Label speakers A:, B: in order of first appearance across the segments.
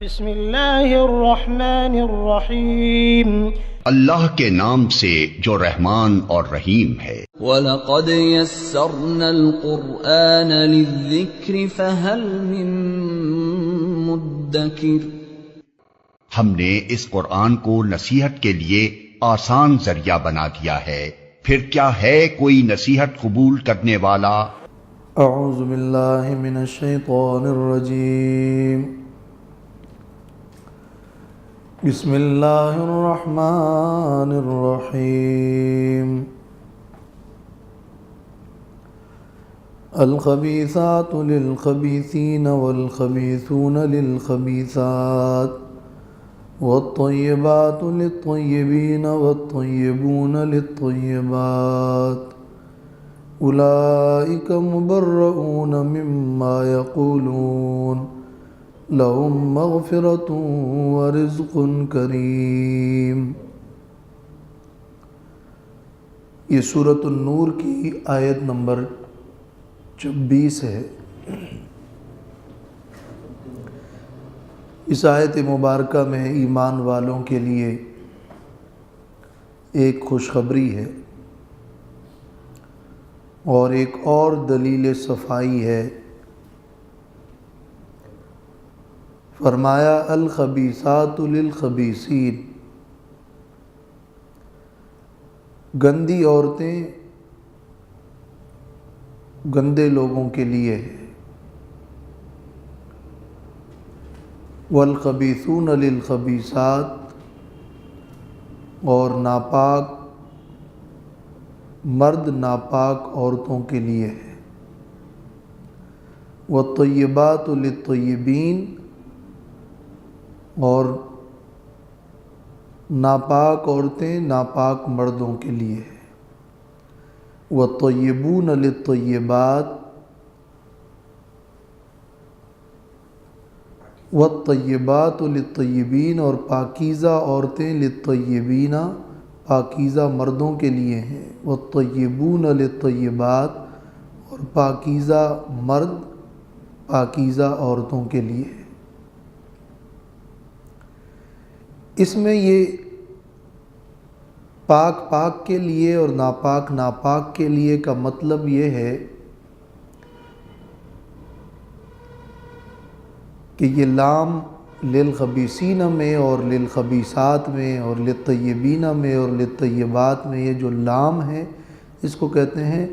A: بسم اللہ الرحمن الرحیم۔
B: اللہ کے نام سے جو رحمان اور رحیم ہے۔
C: وَلَقَدْ يَسَّرْنَا الْقُرْآنَ لِلذِّكْرِ فَهَلْ مِن مُدَّكِرٍ،
B: ہم نے اس قرآن کو نصیحت کے لیے آسان ذریعہ بنا دیا ہے، پھر کیا ہے کوئی نصیحت قبول کرنے والا؟
D: اعوذ باللہ من الشیطان الرجیم، بسم اللہ الرحمن الرحیم۔ الخبیثات للخبیثین والخبیثون للخبیثات والطیبات للطیبین والطیبون للطیبات اولئک مبرؤون مما یقولون لهم مغفرۃ ورزق کریم۔ یہ سورۃ النور کی آیت نمبر 26 ہے۔ اس آیت مبارکہ میں ایمان والوں کے لیے ایک خوشخبری ہے اور ایک اور دلیل صفائی ہے۔ فرمایا الخبیثات للخبیثین، گندی عورتیں گندے لوگوں کے لیے ہے، والخبیثون للخبیثات، اور ناپاک مرد ناپاک عورتوں کے لیے ہے، والطیبات للطیبین، اور ناپاک عورتیں ناپاک مردوں کے لیے ہے، والطیبون للطیبات، والطیبات للطیبین، اور پاکیزہ عورتیں للطیبین پاکیزہ مردوں کے لیے ہیں، والطیبون للطیبات، اور پاکیزہ مرد پاکیزہ عورتوں کے لیے ہے۔ اس میں یہ پاک پاک کے لیے اور ناپاک ناپاک کے لیے کا مطلب یہ ہے کہ یہ لام للخبیثین میں اور للخبیثات میں اور للطیبین میں اور للطیبات میں، یہ جو لام ہے اس کو کہتے ہیں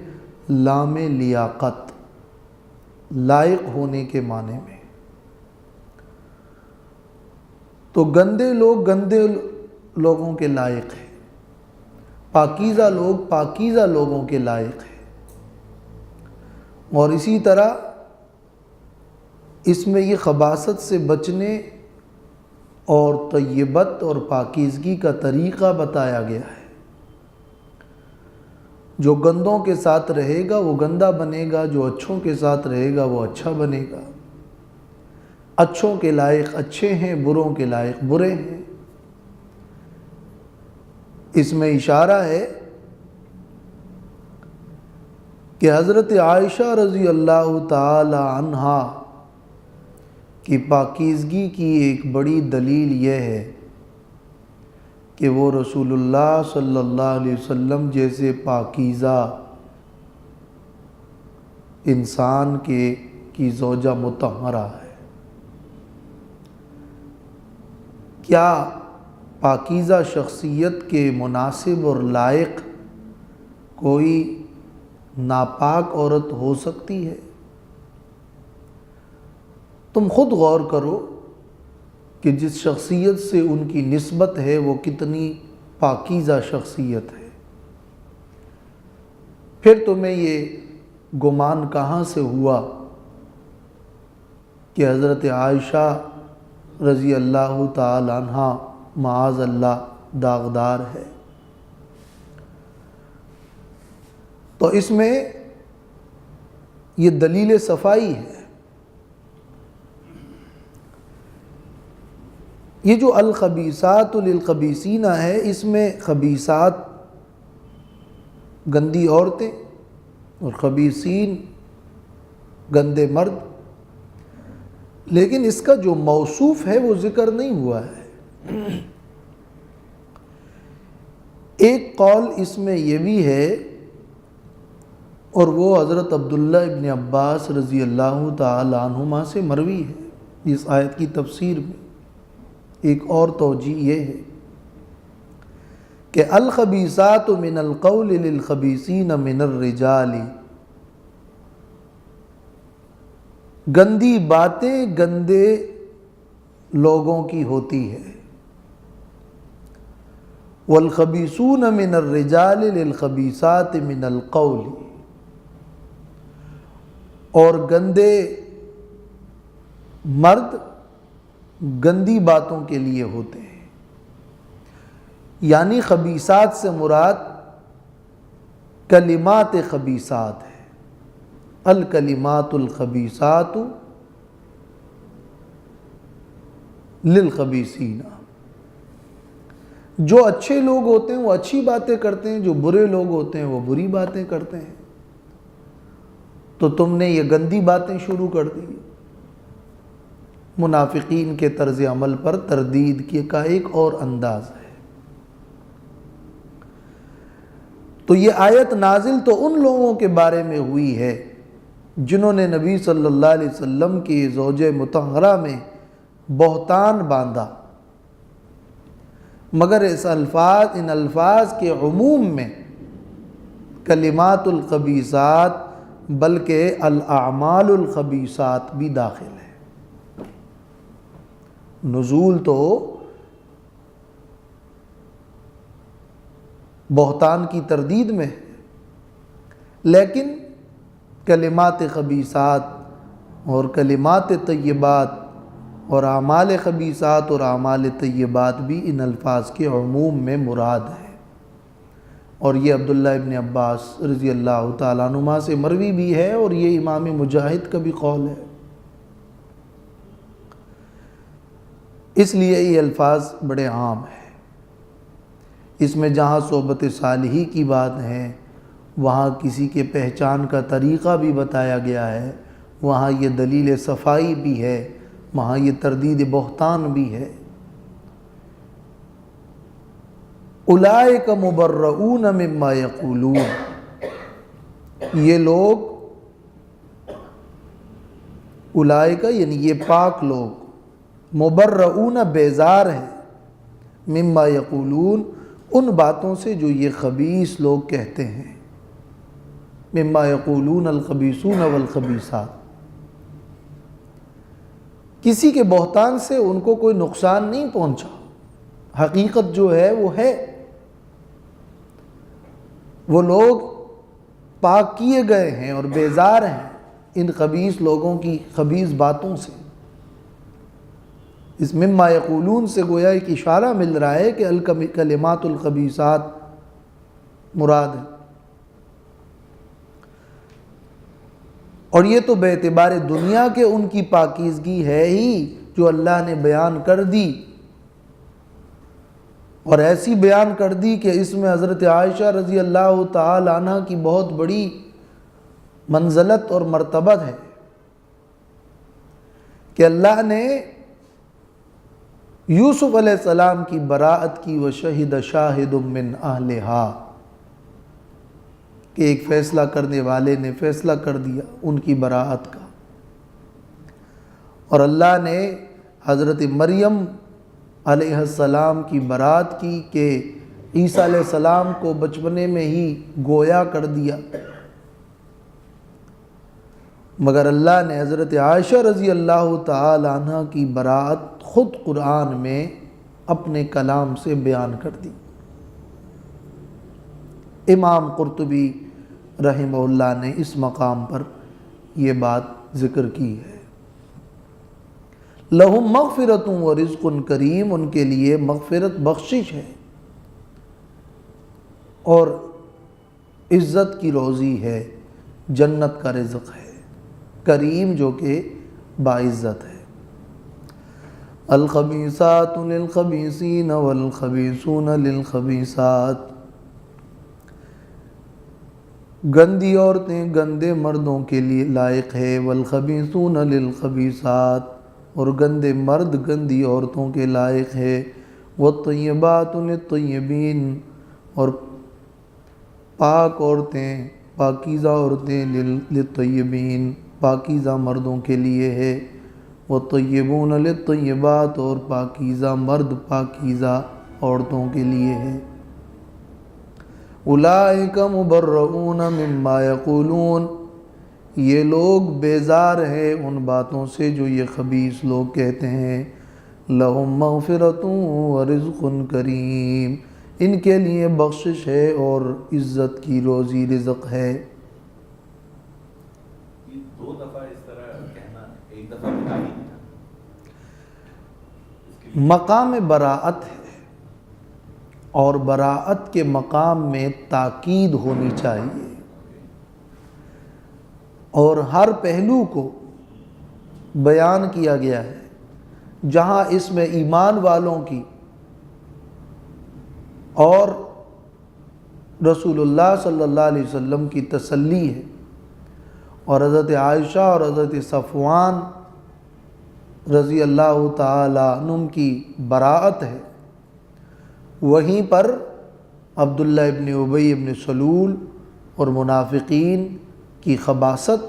D: لام لیاقت، لائق ہونے کے معنی میں۔ تو گندے لوگ گندے لوگوں کے لائق ہیں، پاکیزہ لوگ پاکیزہ لوگوں کے لائق ہیں، اور اسی طرح اس میں یہ خباثت سے بچنے اور طیبت اور پاکیزگی کا طریقہ بتایا گیا ہے۔ جو گندوں کے ساتھ رہے گا وہ گندا بنے گا، جو اچھوں کے ساتھ رہے گا وہ اچھا بنے گا۔ اچھوں کے لائق اچھے ہیں، بروں کے لائق برے ہیں۔ اس میں اشارہ ہے کہ حضرت عائشہ رضی اللہ تعالی عنہا کی پاکیزگی کی ایک بڑی دلیل یہ ہے کہ وہ رسول اللہ صلی اللہ علیہ وسلم جیسے پاکیزہ انسان کی زوجہ مطہرہ ہے۔ کیا پاکیزہ شخصیت کے مناسب اور لائق کوئی ناپاک عورت ہو سکتی ہے؟ تم خود غور کرو کہ جس شخصیت سے ان کی نسبت ہے وہ کتنی پاکیزہ شخصیت ہے، پھر تمہیں یہ گمان کہاں سے ہوا کہ حضرت عائشہ رضی اللہ تعالی عنہ معاذ اللہ داغدار ہے؟ تو اس میں یہ دلیل صفائی ہے۔ یہ جو الخبیثات للخبیثین ہے، اس میں خبیثات گندی عورتیں اور خبیثین گندے مرد، لیکن اس کا جو موصوف ہے وہ ذکر نہیں ہوا ہے۔ ایک قول اس میں یہ بھی ہے، اور وہ حضرت عبداللہ ابن عباس رضی اللہ تعالی عنہما سے مروی ہے اس آیت کی تفسیر میں۔ ایک اور توجیہ یہ ہے کہ الخبیثات من القول للخبیثین من الرجال، گندی باتیں گندے لوگوں کی ہوتی ہے، والخبیثون من الرجال للخبیثات من القول، اور گندے مرد گندی باتوں کے لیے ہوتے ہیں۔ یعنی خبیثات سے مراد کلمات خبیثات ہے، الکلمات الخبیثات للخبیثین۔ جو اچھے لوگ ہوتے ہیں وہ اچھی باتیں کرتے ہیں، جو برے لوگ ہوتے ہیں وہ بری باتیں کرتے ہیں۔ تو تم نے یہ گندی باتیں شروع کر دی۔ منافقین کے طرز عمل پر تردید کا ایک اور انداز ہے۔ تو یہ آیت نازل تو ان لوگوں کے بارے میں ہوئی ہے جنہوں نے نبی صلی اللہ علیہ وسلم کی زوج مطہرہ میں بہتان باندھا، مگر ان الفاظ کے عموم میں کلمات الخبیثات بلکہ الاعمال الخبیثات بھی داخل ہے۔ نزول تو بہتان کی تردید میں ہے، لیکن کلمات خبیثات اور کلمات طیبات اور اعمال خبیثات اور اعمال طیبات بھی ان الفاظ کے عموم میں مراد ہے۔ اور یہ عبداللہ ابن عباس رضی اللہ تعالیٰ عنہما سے مروی بھی ہے، اور یہ امام مجاہد کا بھی قول ہے۔ اس لیے یہ الفاظ بڑے عام ہیں۔ اس میں جہاں صحبت صالحی کی بات ہے، وہاں کسی کے پہچان کا طریقہ بھی بتایا گیا ہے، وہاں یہ دلیل صفائی بھی ہے، وہاں یہ تردید بہتان بھی ہے۔ اولئک مبرؤون مما یقولون، یہ لوگ اولئک یعنی یہ پاک لوگ، مبرؤون بیزار ہیں، مما یقولون ان باتوں سے جو یہ خبیث لوگ کہتے ہیں، مما یقولون الخبیثون والخبیثات۔ کسی کے بہتان سے ان کو کوئی نقصان نہیں پہنچا، حقیقت جو ہے وہ ہے۔ وہ لوگ پاک کیے گئے ہیں اور بیزار ہیں ان خبیث لوگوں کی خبیث باتوں سے۔ اس مما یقولون سے گویا ایک اشارہ مل رہا ہے کہ الکلمات الخبیثات مراد ہے۔ اور یہ تو بے اعتبار دنیا کے ان کی پاکیزگی ہے ہی جو اللہ نے بیان کر دی، اور ایسی بیان کر دی کہ اس میں حضرت عائشہ رضی اللہ تعالی عنہ کی بہت بڑی منزلت اور مرتبت ہے کہ اللہ نے یوسف علیہ السلام کی براءت کی، وشہد شاہد من اہلہا، کہ ایک فیصلہ کرنے والے نے فیصلہ کر دیا ان کی براءت کا۔ اور اللہ نے حضرت مریم علیہ السلام کی براءت کی کہ عیسیٰ علیہ السلام کو بچپنے میں ہی گویا کر دیا، مگر اللہ نے حضرت عائشہ رضی اللہ تعالی عنہ کی براءت خود قرآن میں اپنے کلام سے بیان کر دی۔ امام قرطبی رحمہ اللہ نے اس مقام پر یہ بات ذکر کی ہے۔ لہم مغفرۃ و رزق کریم، ان کے لیے مغفرت بخشش ہے اور عزت کی روزی ہے، جنت کا رزق ہے، کریم جو کہ باعزت ہے۔ الخبیثات للخبیثین والخبیثون للخبیثات، گندی عورتیں گندے مردوں کے لیے لائق ہے، والخبیثون للخبیثات، اور گندے مرد گندی عورتوں کے لائق ہے، والطیبات للطیبین، اور پاک عورتیں، پاکیزہ عورتیں للطیبین، پاکیزہ مردوں کے لیے ہے، والطیبون للطیبات، اور پاکیزہ مرد پاکیزہ عورتوں کے لیے ہے۔ اولئک مبرؤون مما یقولون، یہ لوگ بیزار ہیں ان باتوں سے جو یہ خبیث لوگ کہتے ہیں۔ لہم مغفرۃ ورزق کریم، ان کے لیے بخشش ہے اور عزت کی روزی رزق ہے۔
E: یہ دو دفعہ اس طرح کہنا، ایک دفعہ بتا ہی نہیں تھا۔
D: مقام براءت ہے، اور براءت کے مقام میں تاکید ہونی چاہیے، اور ہر پہلو کو بیان کیا گیا ہے۔ جہاں اس میں ایمان والوں کی اور رسول اللہ صلی اللہ علیہ وسلم کی تسلی ہے، اور حضرت عائشہ اور حضرت صفوان رضی اللہ تعالی عنہم کی براءت ہے، وہیں پر عبداللہ ابن ابی ابن سلول اور منافقین کی خباثت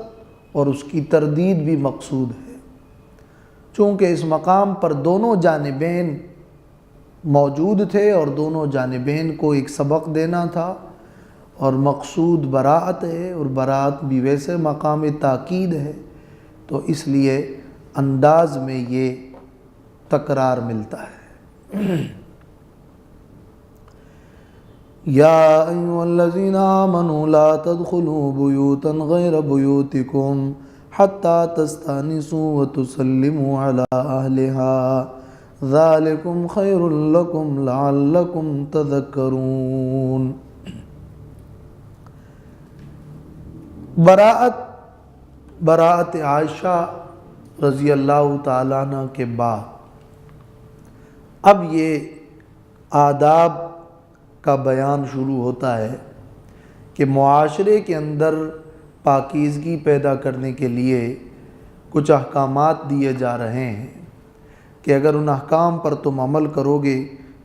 D: اور اس کی تردید بھی مقصود ہے۔ چونکہ اس مقام پر دونوں جانبین موجود تھے اور دونوں جانبین کو ایک سبق دینا تھا، اور مقصود براءت ہے، اور براءت بھی ویسے مقام تاکید ہے، تو اس لیے انداز میں یہ تکرار ملتا ہے۔ یا ایھا الذین آمنوا لا تدخلوا بیوتا غیر بیوتکم حتی تستأنسوا وتسلموا علی اہلها ذالکم خیر لکم لعلکم تذکرون۔ براءت عائشہ رضی اللہ تعالیٰ عنہ کے بعد اب یہ آداب کا بیان شروع ہوتا ہے کہ معاشرے کے اندر پاکیزگی پیدا کرنے کے لیے کچھ احکامات دیے جا رہے ہیں کہ اگر ان احکام پر تم عمل کرو گے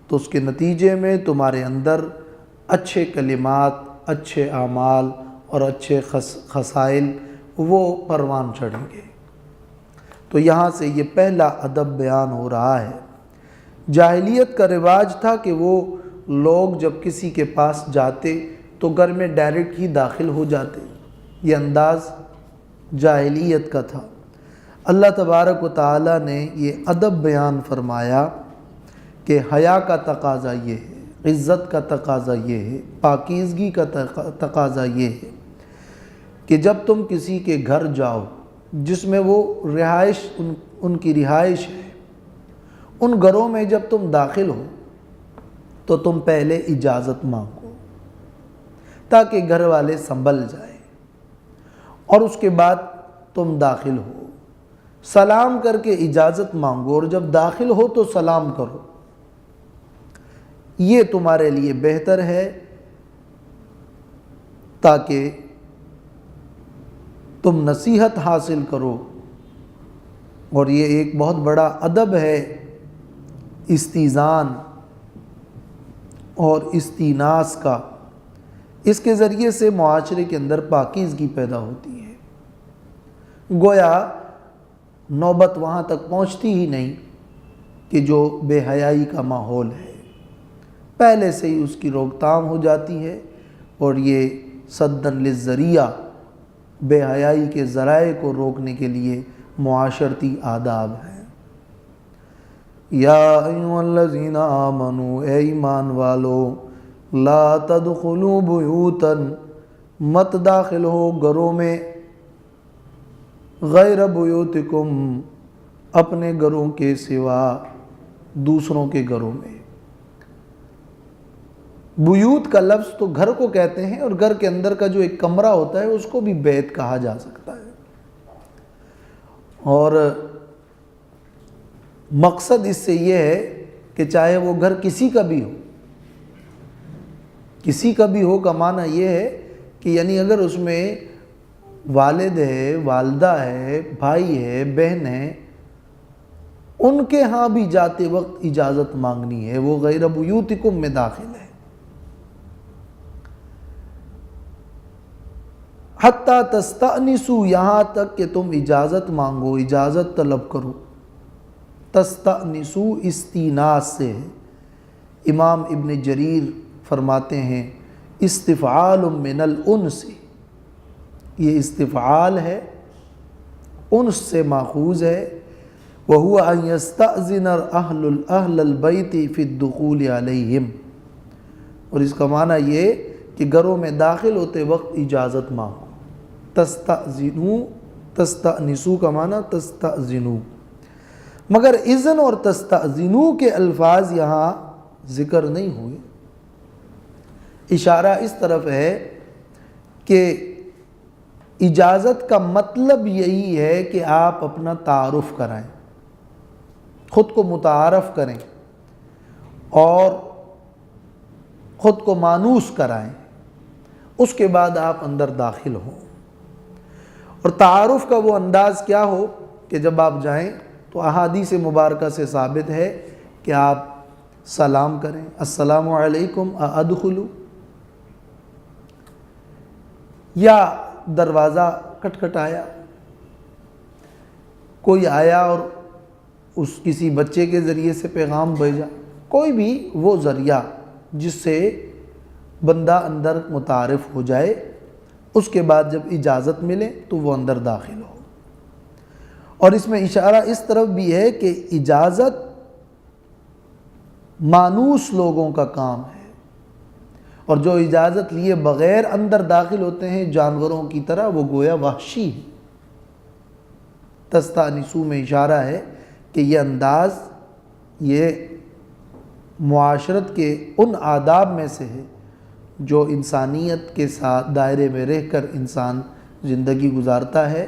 D: تو اس کے نتیجے میں تمہارے اندر اچھے کلمات، اچھے اعمال اور اچھے خصائل وہ پروان چڑھیں گے۔ تو یہاں سے یہ پہلا ادب بیان ہو رہا ہے۔ جاہلیت کا رواج تھا کہ وہ لوگ جب کسی کے پاس جاتے تو گھر میں ڈائریکٹ ہی داخل ہو جاتے، یہ انداز جاہلیت کا تھا۔ اللہ تبارک و تعالیٰ نے یہ ادب بیان فرمایا کہ حیا کا تقاضا یہ ہے، عزت کا تقاضا یہ ہے، پاکیزگی کا تقاضا یہ ہے کہ جب تم کسی کے گھر جاؤ جس میں وہ رہائش ان کی رہائش ہے، ان گھروں میں جب تم داخل ہو تو تم پہلے اجازت مانگو تاکہ گھر والے سنبھل جائیں، اور اس کے بعد تم داخل ہو، سلام کر کے اجازت مانگو، اور جب داخل ہو تو سلام کرو، یہ تمہارے لیے بہتر ہے تاکہ تم نصیحت حاصل کرو۔ اور یہ ایک بہت بڑا ادب ہے استئذان اور استئناس کا، اس کے ذریعے سے معاشرے کے اندر پاکیزگی پیدا ہوتی ہے۔ گویا نوبت وہاں تک پہنچتی ہی نہیں کہ جو بے حیائی کا ماحول ہے، پہلے سے ہی اس کی روک تھام ہو جاتی ہے، اور یہ صدًا للذریعہ، بے حیائی کے ذرائع کو روکنے کے لیے معاشرتی آداب ہیں۔ یا ایھا الذین آمنوا، اے ایمان والو، لا تدخلوا بیوتا، مت داخل ہو گھروں میں، غیر بیوتکم، اپنے گھروں کے سوا دوسروں کے گھروں میں۔ بیوت کا لفظ تو گھر کو کہتے ہیں، اور گھر کے اندر کا جو ایک کمرہ ہوتا ہے اس کو بھی بیت کہا جا سکتا ہے، اور مقصد اس سے یہ ہے کہ چاہے وہ گھر کسی کا بھی ہو، کسی کا بھی ہو کا معنی یہ ہے کہ یعنی اگر اس میں والد ہے، والدہ ہے، بھائی ہے، بہن ہے، ان کے ہاں بھی جاتے وقت اجازت مانگنی ہے، وہ غیر بیوتکم میں داخل ہے۔ حتی تستأنسوا، یہاں تک کہ تم اجازت مانگو، اجازت طلب کرو۔ تستأنسوا استیناس سے ہے۔ امام ابن جریر فرماتے ہیں استفعال من الانس، یہ استفعال ہے، انس سے ماخوذ ہے۔ وَهُوَ أَن يَسْتَأْذِنَ أَهْلَ الْبَيْتِ فِي الدُّخُولِ عَلَيْهِمْ، اور اس کا معنی یہ کہ گھروں میں داخل ہوتے وقت اجازت مانگو۔ تستأذنوا، تستأنسوا کا معنی تستأذنوا، مگر اذن اور تستأذنوا کے الفاظ یہاں ذکر نہیں ہوئے۔ اشارہ اس طرف ہے کہ اجازت کا مطلب یہی ہے کہ آپ اپنا تعارف کرائیں، خود کو متعارف کریں اور خود کو مانوس کرائیں، اس کے بعد آپ اندر داخل ہوں۔ اور تعارف کا وہ انداز کیا ہو کہ جب آپ جائیں تو احادیث مبارکہ سے ثابت ہے کہ آپ سلام کریں، السلام علیکم ادخلوا، یا دروازہ کھٹکھٹایا، کوئی آیا اور اس کسی بچے کے ذریعے سے پیغام بھیجا، کوئی بھی وہ ذریعہ جس سے بندہ اندر متعارف ہو جائے، اس کے بعد جب اجازت ملے تو وہ اندر داخل ہو۔ اور اس میں اشارہ اس طرف بھی ہے کہ اجازت مانوس لوگوں کا کام ہے، اور جو اجازت لیے بغیر اندر داخل ہوتے ہیں جانوروں کی طرح، وہ گویا وحشی ہے۔ تستأنسوا میں اشارہ ہے کہ یہ انداز، یہ معاشرت کے ان آداب میں سے ہے جو انسانیت کے ساتھ دائرے میں رہ کر انسان زندگی گزارتا ہے،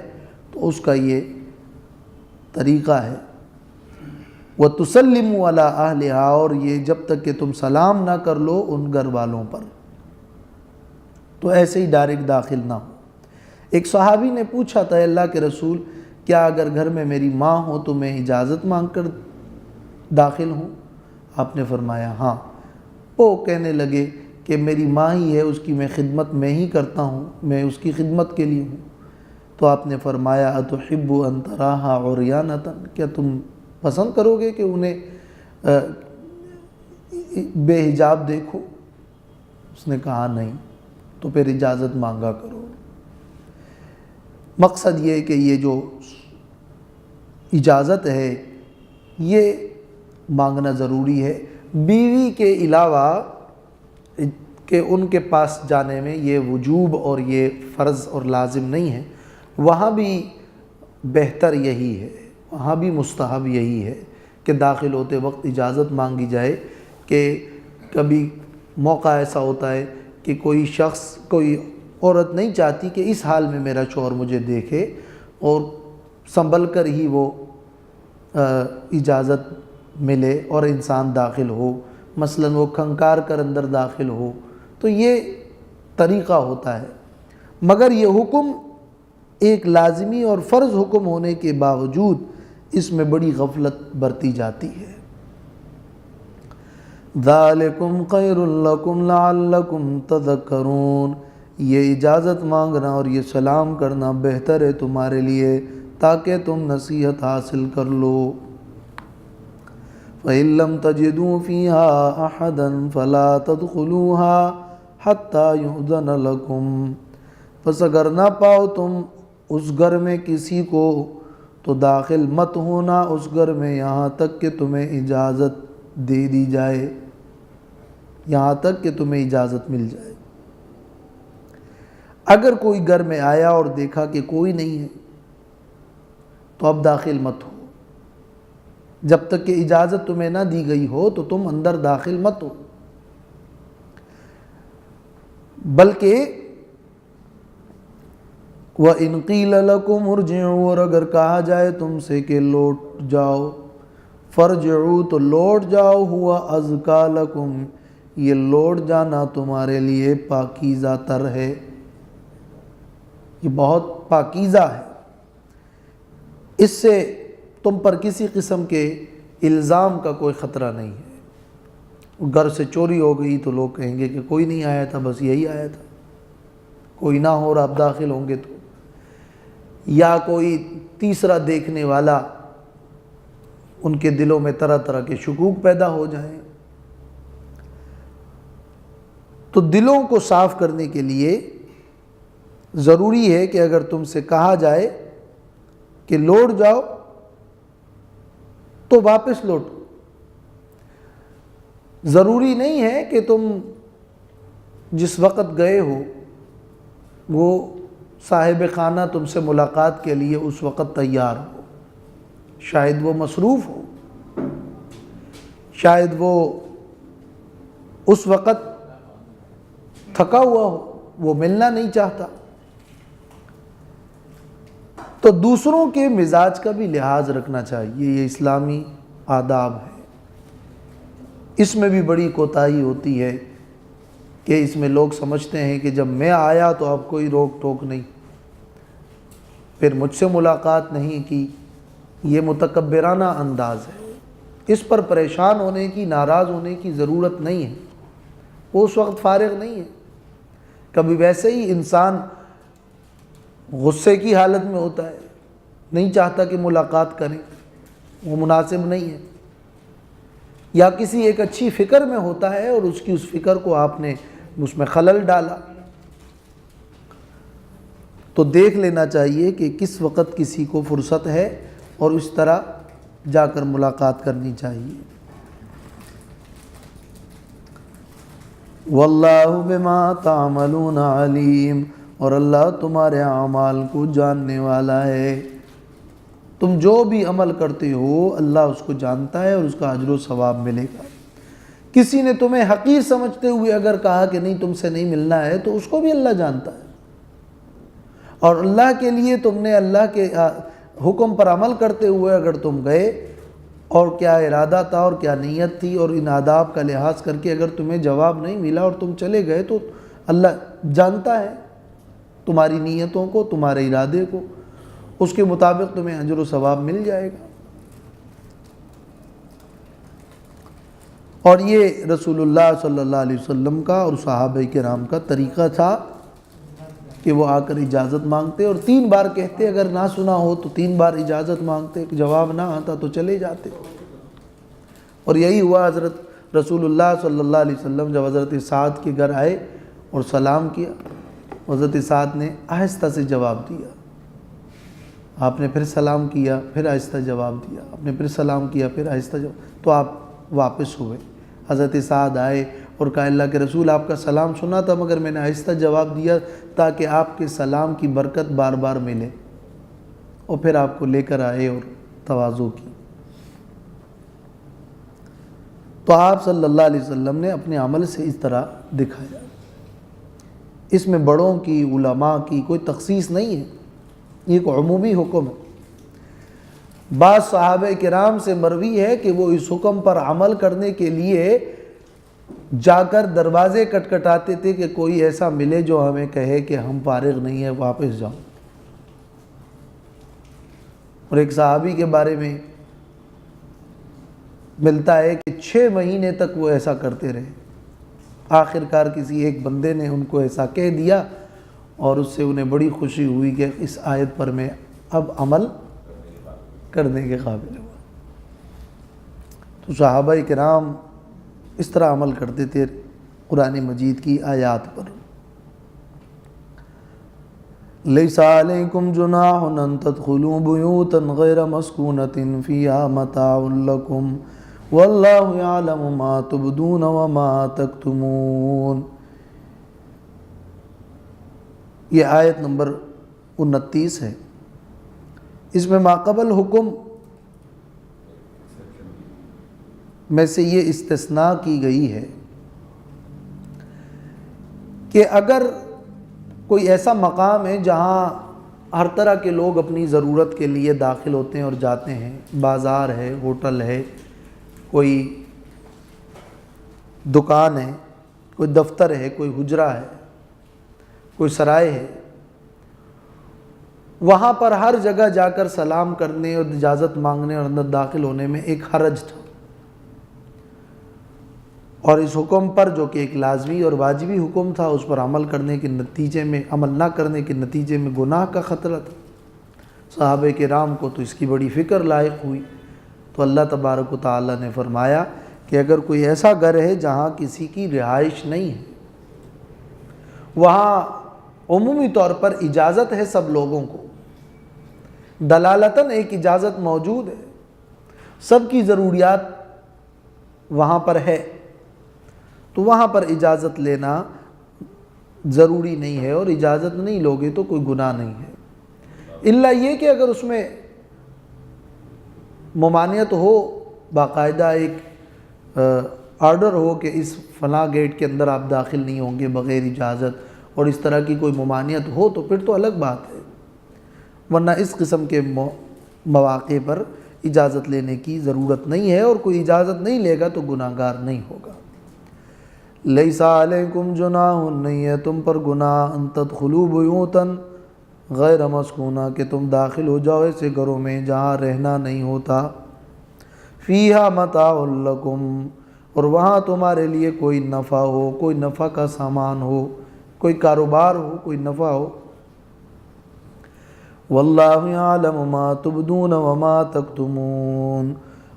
D: تو اس کا یہ طریقہ ہے۔ وَتُسَلِّمُوا عَلَىٰ أَهْلِهَا، اور یہ جب تک کہ تم سلام نہ کر لو ان گھر والوں پر، تو ایسے ہی ڈائریکٹ داخل نہ ہو۔ ایک صحابی نے پوچھا تھا اللہ کے رسول، کیا اگر گھر میں میری ماں ہو تو میں اجازت مانگ کر داخل ہوں؟ آپ نے فرمایا ہاں۔ وہ کہنے لگے کہ میری ماں ہی ہے، اس کی میں خدمت میں ہی کرتا ہوں، میں اس کی خدمت کے لیے ہوں۔ تو آپ نے فرمایا اَتُحِبُّ أَن تَرَاهَا عُرْيَانَةً، کیا تم پسند کرو گے کہ انہیں بے حجاب دیکھو؟ اس نے کہا نہیں۔ تو پھر اجازت مانگا کرو۔ مقصد یہ کہ یہ جو اجازت ہے یہ مانگنا ضروری ہے، بیوی کے علاوہ کہ ان کے پاس جانے میں یہ وجوب اور یہ فرض اور لازم نہیں ہے، وہاں بھی بہتر یہی ہے، وہاں بھی مستحب یہی ہے کہ داخل ہوتے وقت اجازت مانگی جائے۔ کہ کبھی موقع ایسا ہوتا ہے کہ کوئی شخص، کوئی عورت نہیں چاہتی کہ اس حال میں میرا شوہر مجھے دیکھے، اور سنبھل کر ہی وہ اجازت ملے اور انسان داخل ہو، مثلا وہ کھنکار کر اندر داخل ہو، تو یہ طریقہ ہوتا ہے۔ مگر یہ حکم ایک لازمی اور فرض حکم ہونے کے باوجود اس میں بڑی غفلت برتی جاتی ہے۔ ذالکم خیر لکم لعلکم تذکرون، یہ اجازت مانگنا اور یہ سلام کرنا بہتر ہے تمہارے لیے تاکہ تم نصیحت حاصل کر لو۔ فَإِن لَّمْ تَجِدُوا فِيهَا أَحَدًا فَلَا تَدْخُلُوهَا حَتَّى يُؤْذَنَ لَكُمْ، پس اگر نہ پاؤ تم اس گھر میں کسی کو تو داخل مت ہونا اس گھر میں یہاں تک کہ تمہیں اجازت دے دی جائے، یہاں تک کہ تمہیں اجازت مل جائے۔ اگر کوئی گھر میں آیا اور دیکھا کہ کوئی نہیں ہے تو اب داخل مت ہو، جب تک کہ اجازت تمہیں نہ دی گئی ہو تو تم اندر داخل مت ہو، بلکہ وَإِن قِيلَ لَكُمْ ارْجِعُوا، اور اگر کہا جائے تم سے کہ لوٹ جاؤ، فَارْجِعُوا تو لوٹ جاؤ، ہُوَ أَزْكَىٰ لَكُمْ، یہ لوٹ جانا تمہارے لیے پاکیزہ تر ہے، یہ بہت پاکیزہ ہے۔ اس سے تم پر کسی قسم کے الزام کا کوئی خطرہ نہیں ہے۔ گھر سے چوری ہو گئی تو لوگ کہیں گے کہ کوئی نہیں آیا تھا، بس یہی آیا تھا، کوئی نہ ہو اور آپ داخل ہوں گے تو، یا کوئی تیسرا دیکھنے والا، ان کے دلوں میں طرح طرح کے شکوک پیدا ہو جائیں۔ تو دلوں کو صاف کرنے کے لیے ضروری ہے کہ اگر تم سے کہا جائے کہ لوٹ جاؤ تو واپس لوٹو۔ ضروری نہیں ہے کہ تم جس وقت گئے ہو وہ صاحب خانہ تم سے ملاقات کے لیے اس وقت تیار ہو، شاید وہ مصروف ہو، شاید وہ اس وقت تھکا ہوا ہو، وہ ملنا نہیں چاہتا۔ تو دوسروں کے مزاج کا بھی لحاظ رکھنا چاہیے، یہ اسلامی آداب ہے۔ اس میں بھی بڑی کوتاہی ہوتی ہے کہ اس میں لوگ سمجھتے ہیں کہ جب میں آیا تو اب کوئی روک ٹوک نہیں، پھر مجھ سے ملاقات نہیں کی، یہ متکبرانہ انداز ہے۔ اس پر پریشان ہونے کی، ناراض ہونے کی ضرورت نہیں ہے، وہ اس وقت فارغ نہیں ہے۔ کبھی ویسے ہی انسان غصے کی حالت میں ہوتا ہے، نہیں چاہتا کہ ملاقات کریں، وہ مناسب نہیں ہے، یا کسی ایک اچھی فکر میں ہوتا ہے اور اس کی اس فکر کو آپ نے اس میں خلل ڈالا، تو دیکھ لینا چاہیے کہ کس وقت کسی کو فرصت ہے اور اس طرح جا کر ملاقات کرنی چاہیے۔ واللہ بما تعملون علیم، اور اللہ تمہارے اعمال کو جاننے والا ہے۔ تم جو بھی عمل کرتے ہو اللہ اس کو جانتا ہے اور اس کا اجر و ثواب ملے گا۔ کسی نے تمہیں حقیر سمجھتے ہوئے اگر کہا کہ نہیں تم سے نہیں ملنا ہے تو اس کو بھی اللہ جانتا ہے، اور اللہ کے لیے تم نے اللہ کے حکم پر عمل کرتے ہوئے اگر تم گئے اور کیا ارادہ تھا اور کیا نیت تھی، اور ان آداب کا لحاظ کر کے اگر تمہیں جواب نہیں ملا اور تم چلے گئے تو اللہ جانتا ہے تمہاری نیتوں کو، تمہارے ارادے کو، اس کے مطابق تمہیں اجر و ثواب مل جائے گا۔ اور یہ رسول اللہ صلی اللہ علیہ وسلم کا اور صحابہ کرام کا طریقہ تھا کہ وہ آ کر اجازت مانگتے اور 3 بار کہتے، اگر نہ سنا ہو تو 3 بار اجازت مانگتے، جواب نہ آتا تو چلے جاتے۔ اور یہی ہوا، حضرت رسول اللہ صلی اللہ علیہ وسلم جب حضرت سعد کے گھر آئے اور سلام کیا، حضرت سعد نے آہستہ سے جواب دیا، آپ نے پھر سلام کیا، پھر آہستہ جواب دیا، آپ نے پھر سلام کیا، پھر آہستہ جواب، تو آپ واپس ہوئے۔ حضرت سعد آئے اور کہا اللہ کے رسول آپ کا سلام سنا تھا مگر میں نے آہستہ جواب دیا تاکہ آپ کے سلام کی برکت بار بار ملے، اور پھر آپ کو لے کر آئے اور تواضع کی۔ تو آپ صلی اللہ علیہ وسلم نے اپنے عمل سے اس طرح دکھایا۔ اس میں بڑوں کی، علماء کی کوئی تخصیص نہیں ہے، یہ ایک عمومی حکم ہے۔ بعض صحابہ کرام سے مروی ہے کہ وہ اس حکم پر عمل کرنے کے لیے جا کر دروازے کٹکھٹاتے تھے کہ کوئی ایسا ملے جو ہمیں کہے کہ ہم فارغ نہیں ہیں، واپس جاؤ۔ اور ایک صحابی کے بارے میں ملتا ہے کہ 6 مہینے تک وہ ایسا کرتے رہے، آخر کار کسی ایک بندے نے ان کو ایسا کہہ دیا اور اس سے انہیں بڑی خوشی ہوئی کہ اس آیت پر میں اب عمل کرنے کے قابل ہوا۔ تو صحابہ کرام اس طرح عمل کرتے تھے قرآن مجید کی آیات پر۔ لیس علیکم جناح ان تدخلوا بیوتا غیر مسکونۃ فیہا متاع لکم واللہ یعلم ما تبدون وما تکتمون۔ یہ آیت نمبر 29 ہے۔ اس میں ماقبل حکم میں سے یہ استثناء کی گئی ہے کہ اگر کوئی ایسا مقام ہے جہاں ہر طرح کے لوگ اپنی ضرورت کے لیے داخل ہوتے ہیں اور جاتے ہیں، بازار ہے، ہوٹل ہے، کوئی دکان ہے، کوئی دفتر ہے، کوئی حجرہ ہے، کوئی سرائے ہے، وہاں پر ہر جگہ جا کر سلام کرنے اور اجازت مانگنے اور اندر داخل ہونے میں ایک حرج تھا، اور اس حکم پر جو کہ ایک لازمی اور واجبی حکم تھا، اس پر عمل نہ کرنے کے نتیجے میں گناہ کا خطرہ تھا۔ صحابہ کرام کو تو اس کی بڑی فکر لاحق ہوئی، تو اللہ تبارک و تعالیٰ نے فرمایا کہ اگر کوئی ایسا گھر ہے جہاں کسی کی رہائش نہیں ہے، وہاں عمومی طور پر اجازت ہے سب لوگوں کو، دلالتاً ایک اجازت موجود ہے، سب کی ضروریات وہاں پر ہے، تو وہاں پر اجازت لینا ضروری نہیں ہے، اور اجازت نہیں لوگے تو کوئی گناہ نہیں ہے، الا یہ کہ اگر اس میں ممانعت ہو، باقاعدہ ایک آرڈر ہو کہ اس فلاں گیٹ کے اندر آپ داخل نہیں ہوں گے بغیر اجازت، اور اس طرح کی کوئی ممانعت ہو تو پھر تو الگ بات ہے، ورنہ اس قسم کے مواقع پر اجازت لینے کی ضرورت نہیں ہے، اور کوئی اجازت نہیں لے گا تو گناہگار نہیں ہوگا۔ لیس علیکم جناح، نہیں ہے تم پر گناہ، ان تدخلوا بیوتا غیر مسکونہ، کہ تم داخل ہو جاؤ ایسے گھروں میں جہاں رہنا نہیں ہوتا، فیہا متاع لکم، اور وہاں تمہارے لیے کوئی نفع ہو، کوئی نفع کا سامان ہو، کوئی کاروبار ہو، کوئی نفع ہو۔ واللہ یعلم ما تبدون وما تکتمون،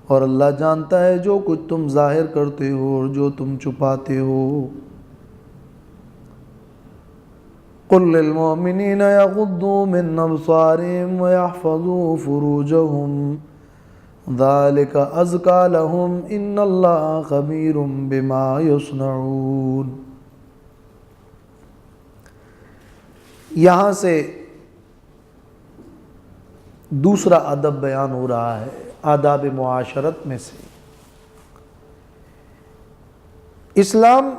D: اور اللہ جانتا ہے جو کچھ تم ظاہر کرتے ہو اور جو تم چھپاتے ہو۔ قل للمؤمنین یغضوا من ابصارهم ویحفظوا فروجهم ذلک ازکی لهم ان اللہ خبیر بما یصنعون۔ یہاں سے دوسرا ادب بیان ہو رہا ہے آداب معاشرت میں سے۔ اسلام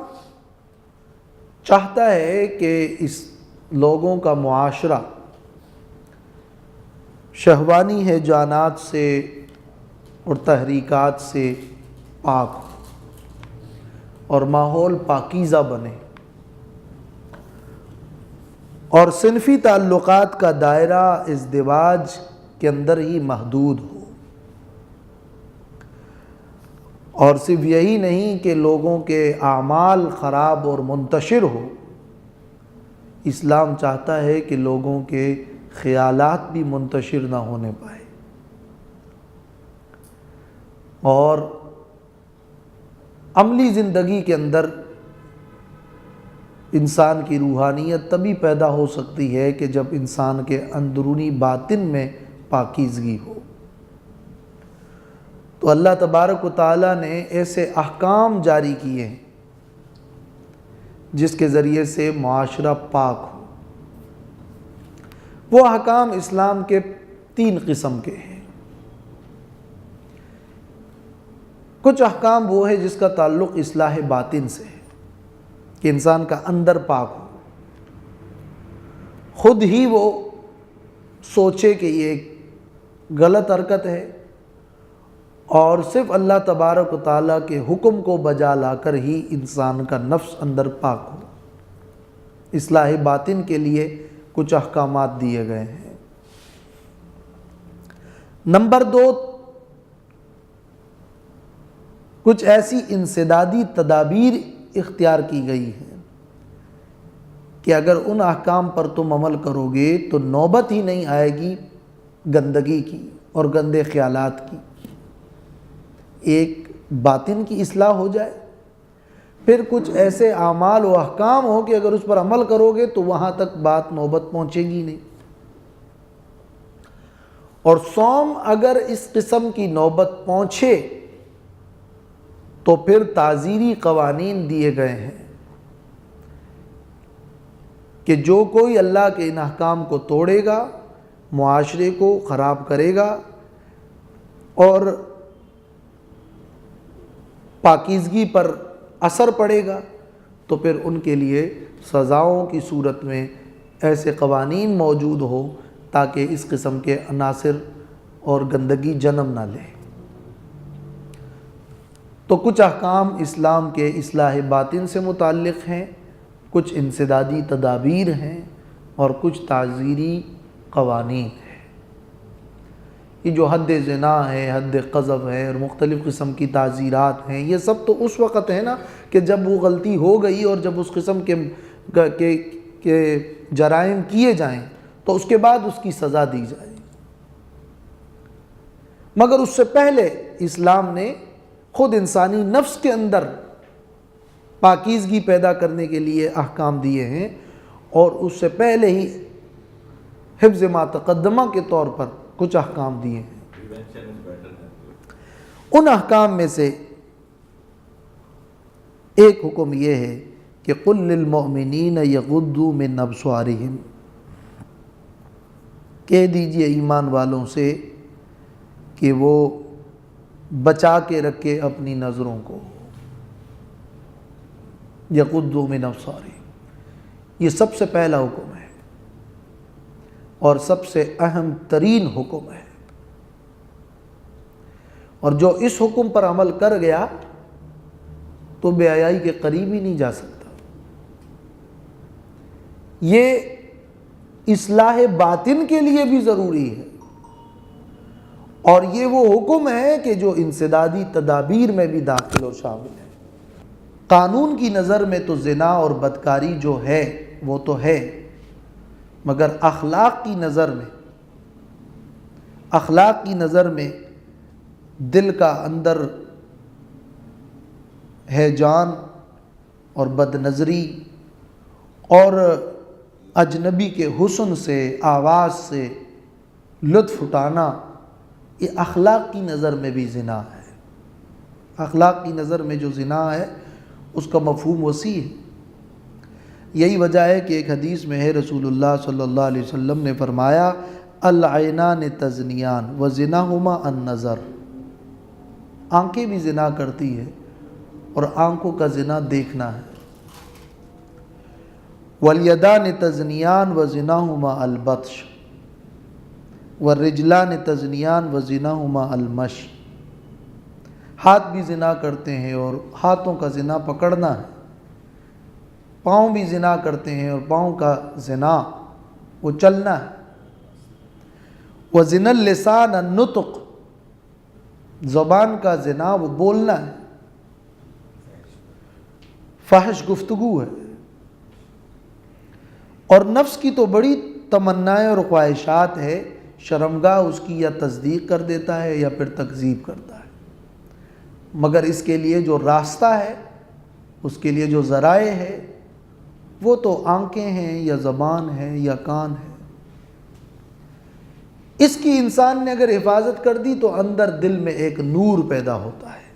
D: چاہتا ہے کہ اس لوگوں کا معاشرہ شہوانی ہے جانات سے اور تحریکات سے پاک ہو، اور ماحول پاکیزہ بنے، اور صنفی تعلقات کا دائرہ ازدواج کے اندر ہی محدود ہو، اور صرف یہی نہیں کہ لوگوں کے اعمال خراب اور منتشر ہو، اسلام چاہتا ہے کہ لوگوں کے خیالات بھی منتشر نہ ہونے پائے، اور عملی زندگی کے اندر انسان کی روحانیت تبھی پیدا ہو سکتی ہے کہ جب انسان کے اندرونی باطن میں پاکیزگی ہو۔ تو اللہ تبارک و تعالیٰ نے ایسے احکام جاری کیے ہیں جس کے ذریعے سے معاشرہ پاک ہو۔ وہ احکام اسلام کے 3 قسم کے ہیں۔ کچھ احکام وہ ہے جس کا تعلق اصلاح باطن سے ہے، کہ انسان کا اندر پاک ہو، خود ہی وہ سوچے کہ یہ ایک غلط حرکت ہے، اور صرف اللہ تبارک و تعالیٰ کے حکم کو بجا لا کر ہی انسان کا نفس اندر پاک ہو۔ اصلاح باطن کے لیے کچھ احکامات دیے گئے ہیں۔ نمبر 2، کچھ ایسی انسدادی تدابیر اختیار کی گئی ہیں کہ اگر ان احکام پر تم عمل کرو گے تو نوبت ہی نہیں آئے گی گندگی کی اور گندے خیالات کی۔ ایک باطن کی اصلاح ہو جائے، پھر کچھ ایسے اعمال و احکام ہو کہ اگر اس پر عمل کرو گے تو وہاں تک بات نوبت پہنچے گی نہیں۔ اور صوم اگر اس قسم کی نوبت پہنچے تو پھر تعزیری قوانین دیے گئے ہیں کہ جو کوئی اللہ کے ان احکام کو توڑے گا، معاشرے کو خراب کرے گا اور پاکیزگی پر اثر پڑے گا، تو پھر ان کے لیے سزاؤں کی صورت میں ایسے قوانین موجود ہو تاکہ اس قسم کے عناصر اور گندگی جنم نہ لے۔ تو کچھ احکام اسلام کے اصلاح باطن سے متعلق ہیں، کچھ انسدادی تدابیر ہیں، اور کچھ تعزیری قوانین ہے۔ یہ جو حد زنا ہے، حد قذف ہے اور مختلف قسم کی تعزیرات ہیں، یہ سب تو اس وقت ہے نا کہ جب وہ غلطی ہو گئی اور جب اس قسم کے جرائم کیے جائیں تو اس کے بعد اس کی سزا دی جائے۔ مگر اس سے پہلے اسلام نے خود انسانی نفس کے اندر پاکیزگی پیدا کرنے کے لیے احکام دیے ہیں، اور اس سے پہلے ہی حفظ ما تقدمہ کے طور پر کچھ احکام دیے ہیں۔ ان احکام میں سے ایک حکم یہ ہے کہ قل للمؤمنین یغضوا من ابصارہم، کہہ دیجئے ایمان والوں سے کہ وہ بچا کے رکھے اپنی نظروں کو، یغضوا من ابصارہم، یہ سب سے پہلا حکم ہے اور سب سے اہم ترین حکم ہے، اور جو اس حکم پر عمل کر گیا تو بے حیائی کے قریب ہی نہیں جا سکتا۔ یہ اصلاح باطن کے لیے بھی ضروری ہے، اور یہ وہ حکم ہے کہ جو انسدادی تدابیر میں بھی داخل و شامل ہے۔ قانون کی نظر میں تو زنا اور بدکاری جو ہے وہ تو ہے، مگر اخلاق کی نظر میں دل کا اندر ہیجان اور بد نظری اور اجنبی کے حسن سے، آواز سے لطف اٹھانا، یہ اخلاق کی نظر میں بھی زنا ہے۔ اخلاق کی نظر میں جو زنا ہے اس کا مفہوم وسیع ہے۔ یہی وجہ ہے کہ ایک حدیث میں ہے، رسول اللہ صلی اللہ علیہ وسلم نے فرمایا العینان تزنیان وزناہما النظر، آنکھیں بھی زنا کرتی ہے اور آنکھوں کا زنا دیکھنا ہے۔ والیدان تزنیان وزناہما البطش والرجلان تزنیان وزناہما المشی، ہاتھ بھی زنا کرتے ہیں اور ہاتھوں کا زنا پکڑنا ہے، پاؤں بھی زنا کرتے ہیں اور پاؤں کا زنا وہ چلنا ہے۔ وزنا اللسان النطق، زبان کا زنا وہ بولنا ہے، فحش گفتگو ہے۔ اور نفس کی تو بڑی تمنائیں اور خواہشات ہے، شرمگاہ اس کی یا تصدیق کر دیتا ہے یا پھر تکذیب کرتا ہے، مگر اس کے لیے جو راستہ ہے، اس کے لیے جو ذرائع ہے، وہ تو آنکھیں ہیں یا زبان ہے یا کان ہے۔ اس کی انسان نے اگر حفاظت کر دی تو اندر دل میں ایک نور پیدا ہوتا ہے،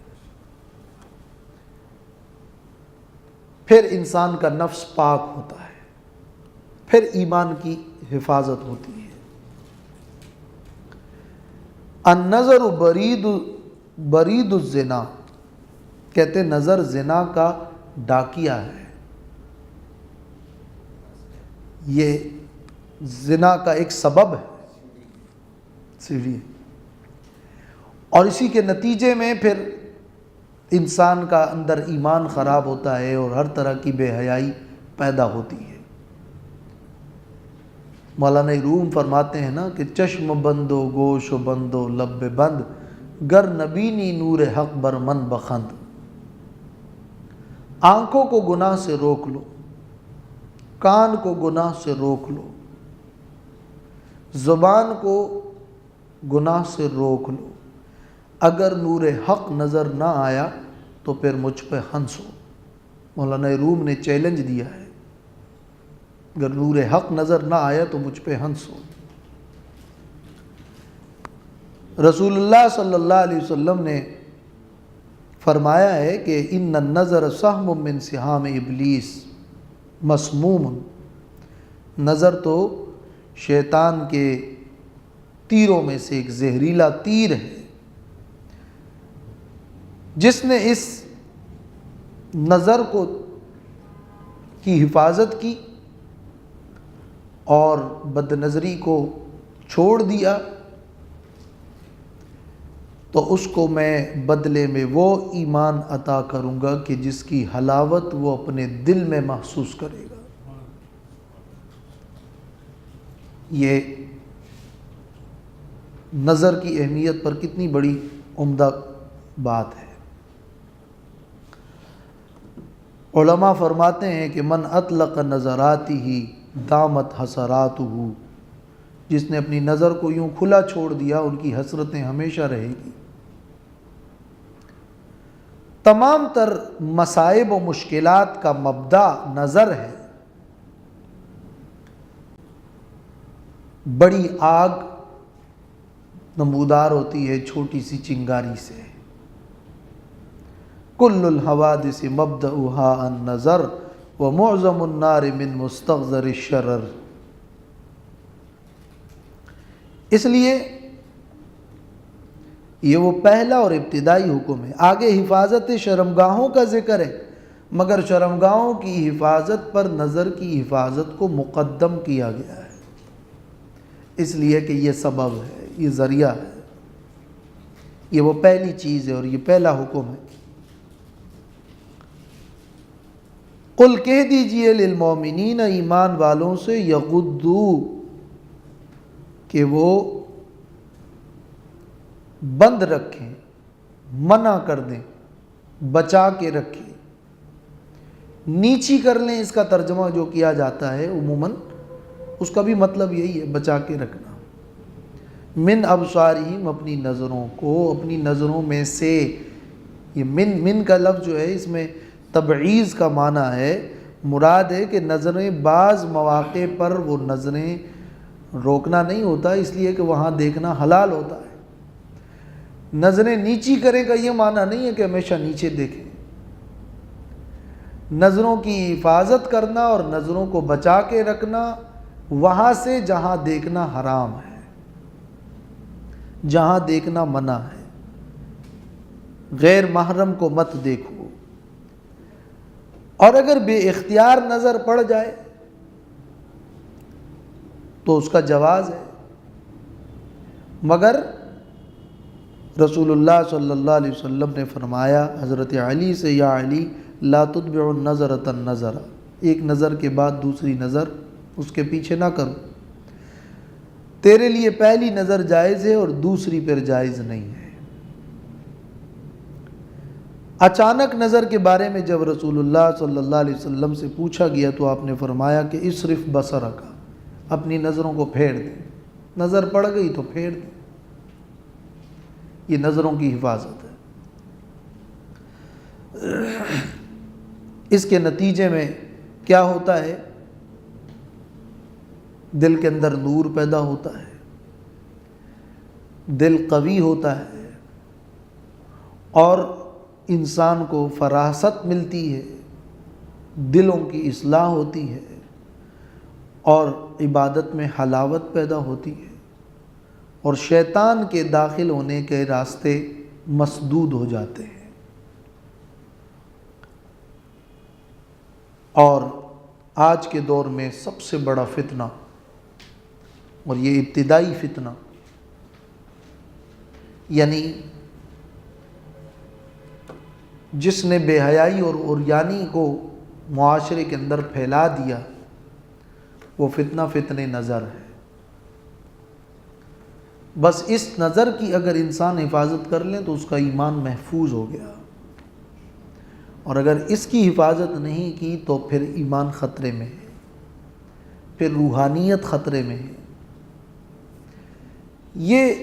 D: پھر انسان کا نفس پاک ہوتا ہے، پھر ایمان کی حفاظت ہوتی ہے۔ النظر برید الزنا، کہتے نظر زنا کا ڈاکیہ ہے، یہ زنا کا ایک سبب ہے، سیڑھی ہے، اور اسی کے نتیجے میں پھر انسان کا اندر ایمان خراب ہوتا ہے اور ہر طرح کی بے حیائی پیدا ہوتی ہے۔ مولانا روم فرماتے ہیں نا کہ چشم بند و گوش و بند و لب بند، گر نبینی نور حق بر من بخند، آنکھوں کو گناہ سے روک لو، کان کو گناہ سے روک لو، زبان کو گناہ سے روک لو، اگر نور حق نظر نہ آیا تو پھر مجھ پہ ہنسو۔ مولانا روم نے چیلنج دیا ہے، اگر نور حق نظر نہ آیا تو مجھ پہ ہنسو۔ رسول اللہ صلی اللہ علیہ وسلم نے فرمایا ہے کہ ان النظر سہم من سہام ابلیس مسموم، نظر تو شیطان کے تیروں میں سے ایک زہریلا تیر ہے، جس نے اس نظر کی حفاظت کی اور بد نظری کو چھوڑ دیا تو اس کو میں بدلے میں وہ ایمان عطا کروں گا کہ جس کی حلاوت وہ اپنے دل میں محسوس کرے گا۔ یہ نظر کی اہمیت پر کتنی بڑی عمدہ بات ہے۔ علماء فرماتے ہیں کہ من اطلق نظراته دامت حسراتہ، جس نے اپنی نظر کو یوں کھلا چھوڑ دیا ان کی حسرتیں ہمیشہ رہے گی۔ تمام تر مصائب و مشکلات کا مبدا نظر ہے۔ بڑی آگ نمودار ہوتی ہے چھوٹی سی چنگاری سے۔ کل الحوادث مبدأها النظر ومعظم النار من مستغذر الشرر۔ اس لیے یہ وہ پہلا اور ابتدائی حکم ہے۔ آگے حفاظت شرمگاہوں کا ذکر ہے، مگر شرمگاہوں کی حفاظت پر نظر کی حفاظت کو مقدم کیا گیا ہے، اس لیے کہ یہ سبب ہے، یہ ذریعہ ہے، یہ وہ پہلی چیز ہے اور یہ پہلا حکم ہے۔ قل کہہ دیجئے للمومنین، ایمان والوں سے، یغضوا، کہ وہ بند رکھیں، منع کر دیں، بچا کے رکھیں، نیچی کر لیں۔ اس کا ترجمہ جو کیا جاتا ہے عموماً اس کا بھی مطلب یہی ہے، بچا کے رکھنا۔ من ابصارہم، اپنی نظروں کو، اپنی نظروں میں سے۔ یہ من کا لفظ جو ہے اس میں تبعیض کا معنی ہے، مراد ہے کہ نظریں بعض مواقع پر وہ نظریں روکنا نہیں ہوتا، اس لیے کہ وہاں دیکھنا حلال ہوتا ہے۔ نظریں نیچی کریں کا یہ معنی نہیں ہے کہ ہمیشہ نیچے دیکھیں۔ نظروں کی حفاظت کرنا اور نظروں کو بچا کے رکھنا وہاں سے جہاں دیکھنا حرام ہے، جہاں دیکھنا منع ہے۔ غیر محرم کو مت دیکھو، اور اگر بے اختیار نظر پڑ جائے تو اس کا جواز ہے، مگر رسول اللہ صلی اللہ علیہ وسلم نے فرمایا حضرت علی سے، یا علی لا تتبع النظرۃ النظر، ایک نظر کے بعد دوسری نظر اس کے پیچھے نہ کرو، تیرے لیے پہلی نظر جائز ہے اور دوسری پھر جائز نہیں ہے۔ اچانک نظر کے بارے میں جب رسول اللہ صلی اللہ علیہ وسلم سے پوچھا گیا تو آپ نے فرمایا کہ اصرف بصرک، اپنی نظروں کو پھیر دیں، نظر پڑ گئی تو پھیر دیں، یہ نظروں کی حفاظت ہے۔ اس کے نتیجے میں کیا ہوتا ہے؟ دل کے اندر نور پیدا ہوتا ہے، دل قوی ہوتا ہے، اور انسان کو فراست ملتی ہے، دلوں کی اصلاح ہوتی ہے، اور عبادت میں حلاوت پیدا ہوتی ہے، اور شیطان کے داخل ہونے کے راستے مسدود ہو جاتے ہیں۔ اور آج کے دور میں سب سے بڑا فتنہ، اور یہ ابتدائی فتنہ، یعنی جس نے بے حیائی اور عریانی کو معاشرے کے اندر پھیلا دیا، وہ فتنہ نظر ہے۔ بس اس نظر کی اگر انسان حفاظت کر لیں تو اس کا ایمان محفوظ ہو گیا، اور اگر اس کی حفاظت نہیں کی تو پھر ایمان خطرے میں ہے، پھر روحانیت خطرے میں ہے۔ یہ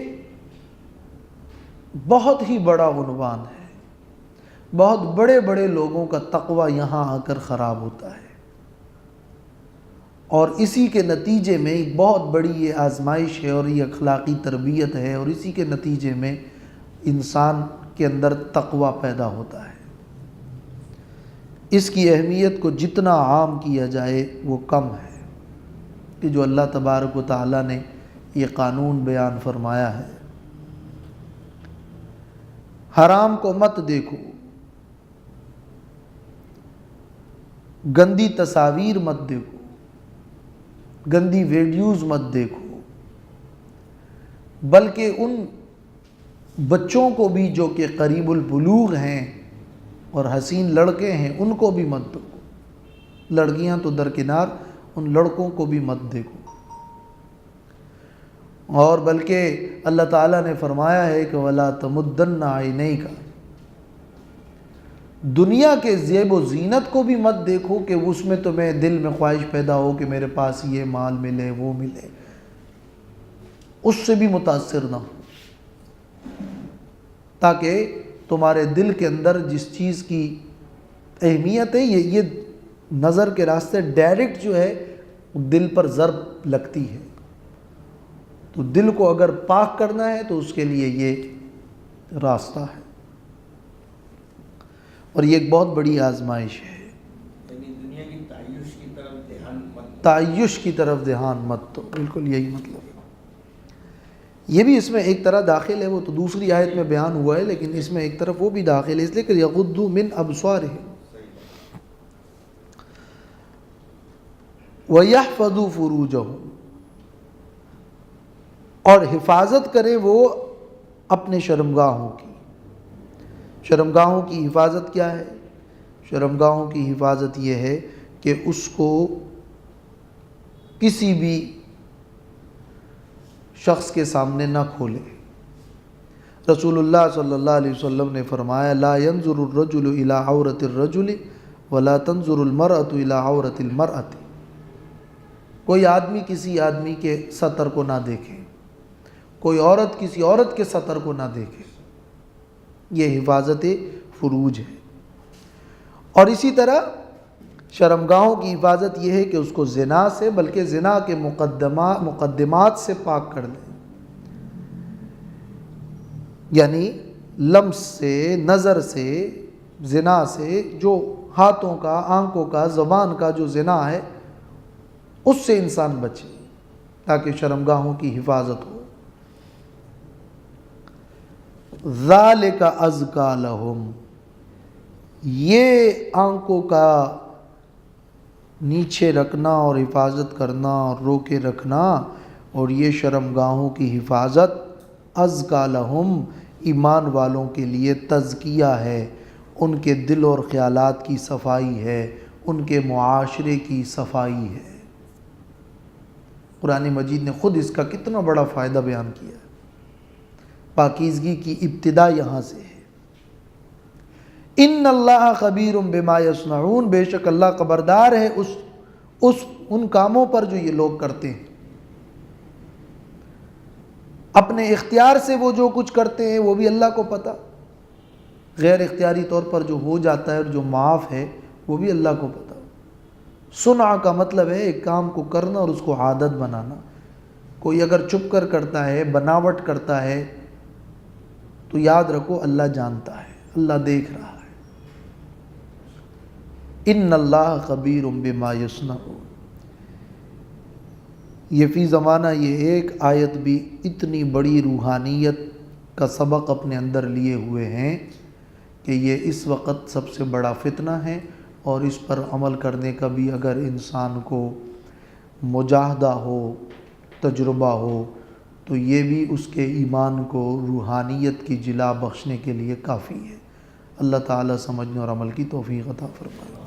D: بہت ہی بڑا عنوان ہے، بہت بڑے بڑے لوگوں کا تقوی یہاں آ کر خراب ہوتا ہے، اور اسی کے نتیجے میں ایک بہت بڑی یہ آزمائش ہے اور یہ اخلاقی تربیت ہے، اور اسی کے نتیجے میں انسان کے اندر تقوی پیدا ہوتا ہے۔ اس کی اہمیت کو جتنا عام کیا جائے وہ کم ہے، کہ جو اللہ تبارک و تعالیٰ نے یہ قانون بیان فرمایا ہے۔ حرام کو مت دیکھو، گندی تصاویر مت دیکھو، گندی ویڈیوز مت دیکھو، بلکہ ان بچوں کو بھی جو کہ قریب البلوغ ہیں اور حسین لڑکے ہیں ان کو بھی مت دیکھو، لڑکیاں تو درکنار، ان لڑکوں کو بھی مت دیکھو۔ اور بلکہ اللہ تعالیٰ نے فرمایا ہے کہ وَلَا تَمُدَّنَّ عَيْنَيْكَ، دنیا کے زیب و زینت کو بھی مت دیکھو کہ اس میں تمہیں دل میں خواہش پیدا ہو کہ میرے پاس یہ مال ملے وہ ملے، اس سے بھی متاثر نہ ہو، تاکہ تمہارے دل کے اندر جس چیز کی اہمیت ہے یہ نظر کے راستے ڈائریکٹ جو ہے دل پر ضرب لگتی ہے، تو دل کو اگر پاک کرنا ہے تو اس کے لیے یہ راستہ ہے، اور یہ ایک بہت بڑی آزمائش ہے۔
E: یعنی دنیا کی تعیش کی طرف دھیان مت،
D: تعیش کی طرف دھیان مت دو، بالکل یہی مطلب ہے۔ یہ بھی اس میں ایک طرح داخل ہے، وہ تو دوسری آیت میں بیان ہوا ہے، لیکن اس میں ایک طرف وہ بھی داخل ہے، اس لیے کہ یغضوا من ابصارہم وَيَحْفَظُوا فُرُوجَهُمْ، اور حفاظت کریں وہ اپنے شرمگاہوں کی۔ شرمگاہوں کی حفاظت کیا ہے؟ شرمگاہوں کی حفاظت یہ ہے کہ اس کو کسی بھی شخص کے سامنے نہ کھولے۔ رسول اللہ صلی اللہ علیہ وسلم نے فرمایا لا ينظر الرجل الى عورت الرجل ولا تنظر المرأة الى عورت المرأة، کوئی آدمی کسی آدمی کے سطر کو نہ دیکھے، کوئی عورت کسی عورت کے سطر کو نہ دیکھے، یہ حفاظت فروج ہے۔ اور اسی طرح شرمگاہوں کی حفاظت یہ ہے کہ اس کو زنا سے، بلکہ زنا کے مقدمات سے پاک کر دیں، یعنی لمس سے، نظر سے، زنا سے، جو ہاتھوں کا، آنکھوں کا، زبان کا جو زنا ہے اس سے انسان بچے، تاکہ شرمگاہوں کی حفاظت ہو۔ ذَلِكَ أَزْكَى لَهُمْ، یہ آنکھوں کا نیچے رکھنا اور حفاظت کرنا اور روکے رکھنا، اور یہ شرمگاہوں کی حفاظت ازکا لہم، ایمان والوں کے لیے تزکیہ ہے، ان کے دل اور خیالات کی صفائی ہے، ان کے معاشرے کی صفائی ہے۔ قرآن مجید نے خود اس کا کتنا بڑا فائدہ بیان کیا ہے۔ پاکیزگی کی ابتدا یہاں سے ہے۔ ان اللہ خبیر بما یصنعون، بے شک اللہ خبردار ہے ان کاموں پر جو یہ لوگ کرتے ہیں۔ اپنے اختیار سے وہ جو کچھ کرتے ہیں وہ بھی اللہ کو پتہ، غیر اختیاری طور پر جو ہو جاتا ہے اور جو معاف ہے وہ بھی اللہ کو پتہ۔ صنع کا مطلب ہے ایک کام کو کرنا اور اس کو عادت بنانا۔ کوئی اگر چھپ کر کرتا ہے، بناوٹ کرتا ہے، تو یاد رکھو اللہ جانتا ہے، اللہ دیکھ رہا ہے۔ ان اللہ خبیر بما یصنعون، یہ فی زمانہ یہ ایک آیت بھی اتنی بڑی روحانیت کا سبق اپنے اندر لیے ہوئے ہیں کہ یہ اس وقت سب سے بڑا فتنہ ہے، اور اس پر عمل کرنے کا بھی اگر انسان کو مجاہدہ ہو، تجربہ ہو، تو یہ بھی اس کے ایمان کو روحانیت کی جلا بخشنے کے لیے کافی ہے۔ اللہ تعالیٰ سمجھنے اور عمل کی توفیق عطا فرمائے۔